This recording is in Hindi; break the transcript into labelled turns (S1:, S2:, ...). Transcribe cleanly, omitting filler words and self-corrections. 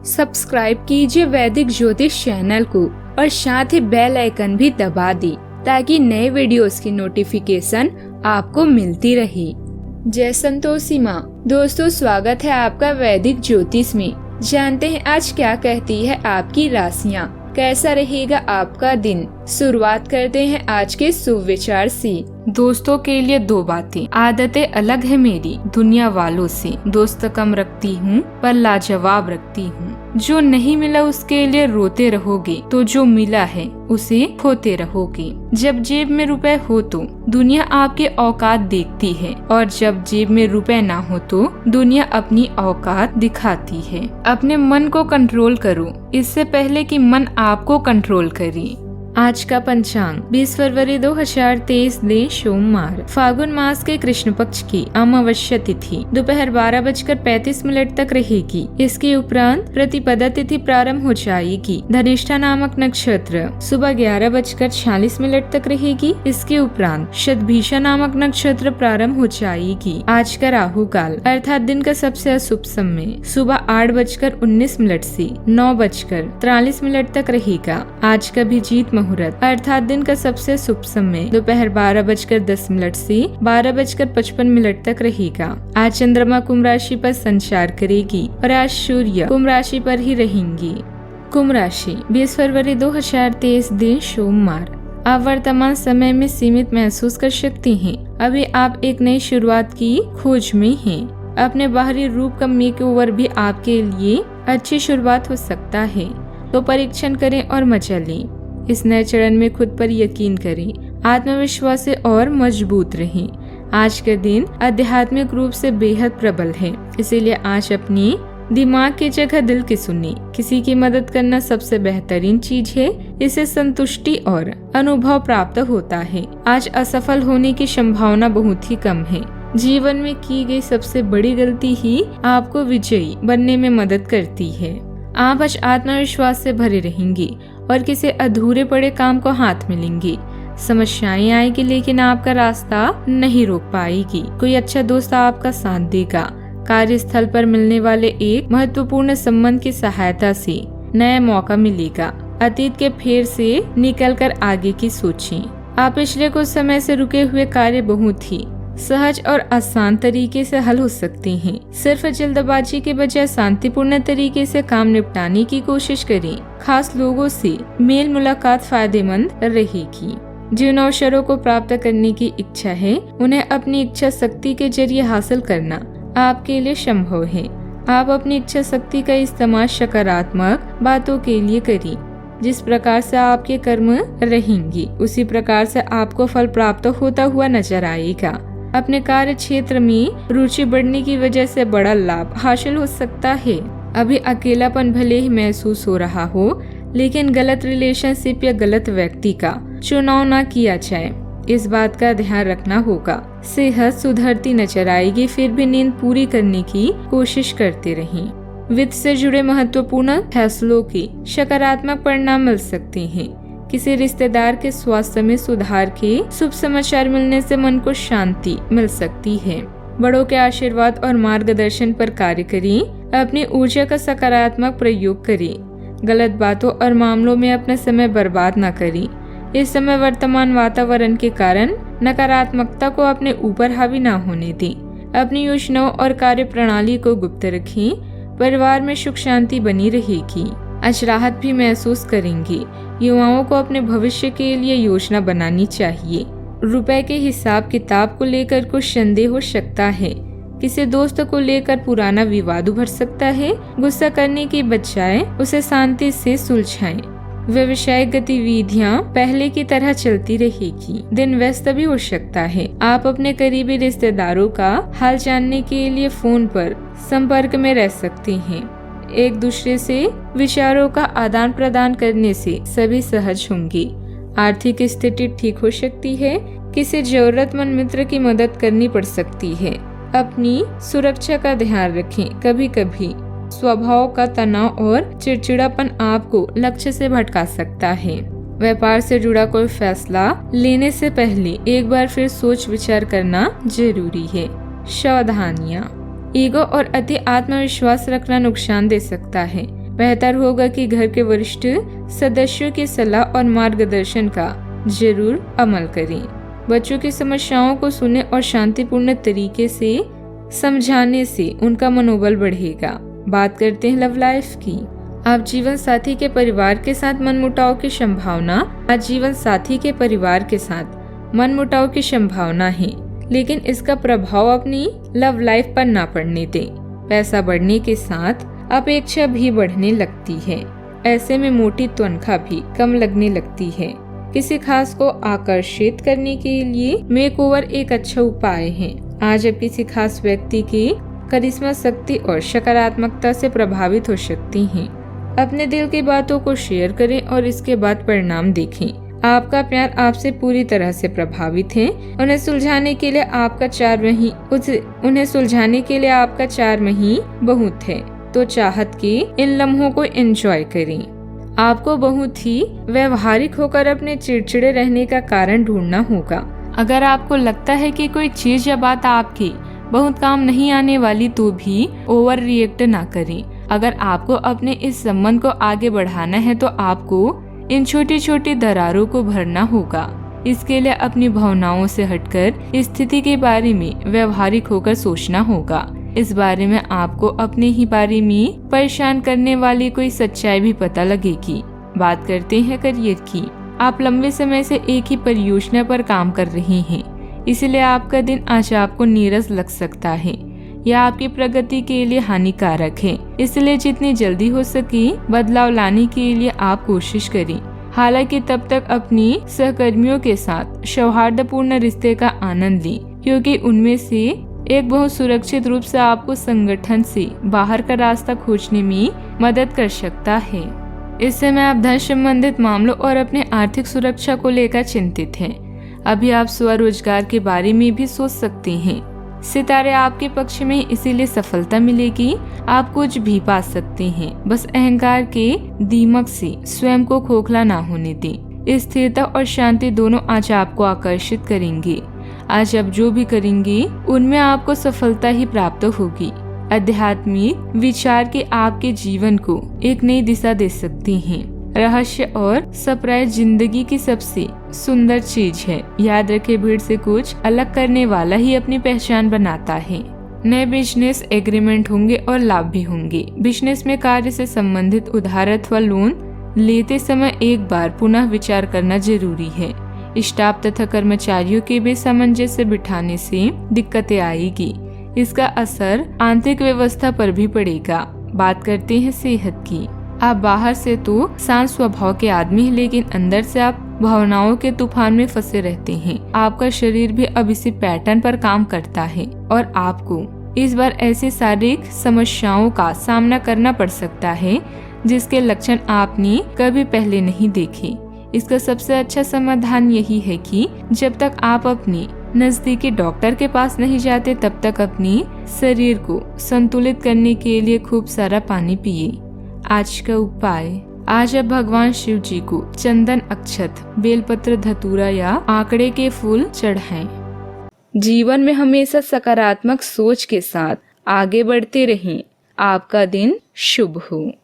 S1: सब्सक्राइब कीजिए वैदिक ज्योतिष चैनल को और साथ ही बेल आइकन भी दबा दी ताकि नए वीडियोस की नोटिफिकेशन आपको मिलती रहे। जय संतोषी माँ। दोस्तों, स्वागत है आपका वैदिक ज्योतिष में। जानते हैं आज क्या कहती है आपकी राशियाँ, कैसा रहेगा आपका दिन। शुरुआत करते हैं आज के शुभ विचार से। दोस्तों के लिए 2 बातें। आदतें अलग है मेरी दुनिया वालों से, दोस्त कम रखती हूँ पर लाजवाब रखती हूँ। जो नहीं मिला उसके लिए रोते रहोगे तो जो मिला है उसे खोते रहोगे। जब जेब में रुपए हो तो दुनिया आपके औकात देखती है और जब जेब में रुपए ना हो तो दुनिया अपनी औकात दिखाती है। अपने मन को कंट्रोल करो इससे पहले कि मन आपको कंट्रोल करे। आज का पंचांग 20 फरवरी 2023 दिन सोमवार, फागुन मास के कृष्ण पक्ष की अमावस्या तिथि दोपहर 12:35 तक रहेगी। इसके उपरांत प्रतिपदा तिथि प्रारंभ हो जाएगी। धनिष्ठा नामक नक्षत्र सुबह 11:46 तक रहेगी। इसके उपरांत शतभिषा नामक नक्षत्र प्रारंभ हो जाएगी। आज का राहु काल अर्थात दिन का सबसे अशुभ समय सुबह 8:19 से 9:43 तक रहेगा। आज का अभिजीत मुहूर्त अर्थात दिन का सबसे शुभ समय दोपहर 12:10 से 12:55 तक रहेगा। आज चंद्रमा कुंभ राशि पर संचार करेगी और आज सूर्य कुंभ राशि पर ही रहेंगी। कुंभ राशि 20 फरवरी 2023 दिन सोमवार। आप वर्तमान समय में सीमित महसूस कर सकती हैं। अभी आप एक नई शुरुआत की खोज में हैं। अपने बाहरी रूप का मेकओवर भी आपके लिए अच्छी शुरुआत हो सकता है, तो परीक्षण करें और मजा लें। इस नए चरण में खुद पर यकीन करें, आत्मविश्वास से और मजबूत रहें। आज का दिन आध्यात्मिक रूप से बेहद प्रबल है, इसीलिए आज अपनी दिमाग की जगह दिल की सुनिए। किसी की मदद करना सबसे बेहतरीन चीज है, इससे संतुष्टि और अनुभव प्राप्त होता है। आज असफल होने की संभावना बहुत ही कम है। जीवन में की गई सबसे बड़ी गलती ही आपको विजयी बनने में मदद करती है। आप आज आत्मविश्वास से भरे रहेंगी और किसी अधूरे पड़े काम को हाथ में लेंगी। समस्याएं आएगी लेकिन आपका रास्ता नहीं रोक पाएगी। कोई अच्छा दोस्त आपका साथ देगा। कार्यस्थल पर मिलने वाले एक महत्वपूर्ण संबंध की सहायता से नया मौका मिलेगा। अतीत के फेर से निकलकर आगे की सोचें। आप पिछले कुछ समय से रुके हुए कार्य बहुत ही सहज और आसान तरीके से हल हो सकते हैं। सिर्फ जल्दबाजी के बजाय शांतिपूर्ण तरीके से काम निपटाने की कोशिश करें। खास लोगों से मेल मुलाकात फायदेमंद रहेगी। जिन अवसरों को प्राप्त करने की इच्छा है उन्हें अपनी इच्छा शक्ति के जरिए हासिल करना आपके लिए संभव है। आप अपनी इच्छा शक्ति का इस्तेमाल सकारात्मक बातों के लिए करें। जिस प्रकार से आपके कर्म रहेंगी उसी प्रकार से आपको फल प्राप्त होता हुआ नजर आएगा। अपने कार्य क्षेत्र में रुचि बढ़ने की वजह से बड़ा लाभ हासिल हो सकता है। अभी अकेलापन भले ही महसूस हो रहा हो, लेकिन गलत रिलेशनशिप या गलत व्यक्ति का चुनाव ना किया जाए, इस बात का ध्यान रखना होगा। सेहत सुधरती नजर आएगी, फिर भी नींद पूरी करने की कोशिश करते रहें। वित्त से जुड़े महत्वपूर्ण फैसलों के सकारात्मक परिणाम मिल सकते हैं। किसी रिश्तेदार के स्वास्थ्य में सुधार के शुभ समाचार मिलने से मन को शांति मिल सकती है। बड़ों के आशीर्वाद और मार्गदर्शन पर कार्य करें। अपनी ऊर्जा का सकारात्मक प्रयोग करें। गलत बातों और मामलों में अपना समय बर्बाद न करें। इस समय वर्तमान वातावरण के कारण नकारात्मकता को अपने ऊपर हावी न होने दें। अपनी योजनाओं और कार्य प्रणाली को गुप्त रखें। परिवार में सुख शांति बनी रहेगी। आज राहत भी महसूस करेंगे। युवाओं को अपने भविष्य के लिए योजना बनानी चाहिए। रुपए के हिसाब किताब को लेकर कुछ संदेह हो सकता है। किसी दोस्त को लेकर पुराना विवाद उभर सकता है। गुस्सा करने की बजाय उसे शांति से सुलझाएं। व्यवसायिक गतिविधियां पहले की तरह चलती रहेगी। दिन व्यस्त भी हो सकता है। आप अपने करीबी रिश्तेदारों का हाल जानने के लिए फोन पर संपर्क में रह सकते हैं। एक दूसरे से विचारों का आदान प्रदान करने से सभी सहज होंगे। आर्थिक स्थिति ठीक हो सकती है। किसी जरूरतमंद मित्र की मदद करनी पड़ सकती है। अपनी सुरक्षा का ध्यान रखें। कभी कभी स्वभाव का तनाव और चिड़चिड़ापन आपको लक्ष्य से भटका सकता है। व्यापार से जुड़ा कोई फैसला लेने से पहले एक बार फिर सोच विचार करना जरूरी है। सावधानियां। ईगो और अति आत्मविश्वास रखना नुकसान दे सकता है। बेहतर होगा कि घर के वरिष्ठ सदस्यों की सलाह और मार्गदर्शन का जरूर अमल करें। बच्चों की समस्याओं को सुने और शांतिपूर्ण तरीके से समझाने से उनका मनोबल बढ़ेगा। बात करते हैं लव लाइफ की। आप जीवन साथी के परिवार के साथ मनमुटाव की संभावना आज जीवन साथी के परिवार के साथ मनमुटाव की संभावना है, लेकिन इसका प्रभाव अपनी लव लाइफ पर ना पड़ने दें। पैसा बढ़ने के साथ अपेक्षा भी बढ़ने लगती है। ऐसे में मोटी तनख्वाह भी कम लगने लगती है। किसी खास को आकर्षित करने के लिए मेकओवर एक अच्छा उपाय है। आज आप किसी खास व्यक्ति की करिश्मा शक्ति और सकारात्मकता से प्रभावित हो सकती हैं। अपने दिल की बातों को शेयर करें और इसके बाद परिणाम देखें। आपका प्यार आपसे पूरी तरह से प्रभावित है। उन्हें सुलझाने के लिए आपका 4 महीने बहुत है, तो चाहत के इन लम्हों को एंजॉय करें। आपको बहुत ही व्यवहारिक होकर अपने चिड़चिड़े रहने का कारण ढूंढना होगा। अगर आपको लगता है कि कोई चीज या बात आपकी बहुत काम नहीं आने वाली, तो भी ओवर रिएक्ट ना करें। अगर आपको अपने इस संबंध को आगे बढ़ाना है तो आपको इन छोटी छोटी दरारों को भरना होगा। इसके लिए अपनी भावनाओं से हटकर स्थिति के बारे में व्यवहारिक होकर सोचना होगा। इस बारे में आपको अपने ही बारे में परेशान करने वाली कोई सच्चाई भी पता लगेगी। बात करते हैं करियर की। आप लंबे समय से एक ही परियोजना पर काम कर रहे हैं, इसलिए आपका दिन आज आपको नीरस लग सकता है या आपकी प्रगति के लिए हानिकारक है। इसलिए जितनी जल्दी हो सके बदलाव लाने के लिए आप कोशिश करें। हालांकि तब तक अपनी सहकर्मियों के साथ सौहार्दपूर्ण रिश्ते का आनंद लें, क्योंकि उनमें से एक बहुत सुरक्षित रूप से आपको संगठन से बाहर का रास्ता खोजने में मदद कर सकता है। इस समय आप धन संबंधित मामलों और अपने आर्थिक सुरक्षा को लेकर चिंतित हैं। अभी आप स्वरोजगार के बारे में भी सोच सकते हैं। सितारे आपके पक्ष में, इसीलिए सफलता मिलेगी। आप कुछ भी पा सकते हैं, बस अहंकार के दीमक से स्वयं को खोखला ना होने दें। स्थिरता और शांति दोनों आज आपको आकर्षित करेंगे। आज आप जो भी करेंगे उनमें आपको सफलता ही प्राप्त होगी। आध्यात्मिक विचार के आपके जीवन को एक नई दिशा दे सकती हैं। रहस्य और सरप्राइज जिंदगी की सबसे सुंदर चीज है। याद रखें, भीड़ से कुछ अलग करने वाला ही अपनी पहचान बनाता है। नए बिजनेस एग्रीमेंट होंगे और लाभ भी होंगे। बिजनेस में कार्य से संबंधित उधार अथवा लोन लेते समय एक बार पुनः विचार करना जरूरी है। स्टाफ तथा कर्मचारियों के बीच सामंजस्य बिठाने से दिक्कतें आएगी। इसका असर आंतरिक व्यवस्था पर भी पड़ेगा। बात करते हैं सेहत की। आप बाहर से तो शांत स्वभाव के आदमी हैं, लेकिन अंदर से आप भावनाओं के तूफान में फंसे रहते हैं। आपका शरीर भी अब इसी पैटर्न पर काम करता है और आपको इस बार ऐसी शारीरिक समस्याओं का सामना करना पड़ सकता है जिसके लक्षण आपने कभी पहले नहीं देखे। इसका सबसे अच्छा समाधान यही है कि जब तक आप अपने नजदीकी डॉक्टर के पास नहीं जाते तब तक अपने शरीर को संतुलित करने के लिए खूब सारा पानी पिए। आज का उपाय, आज आप भगवान शिव जी को चंदन, अक्षत, बेलपत्र, धतूरा या आंकड़े के फूल चढ़ाएं। जीवन में हमेशा सकारात्मक सोच के साथ आगे बढ़ते रहें। आपका दिन शुभ हो।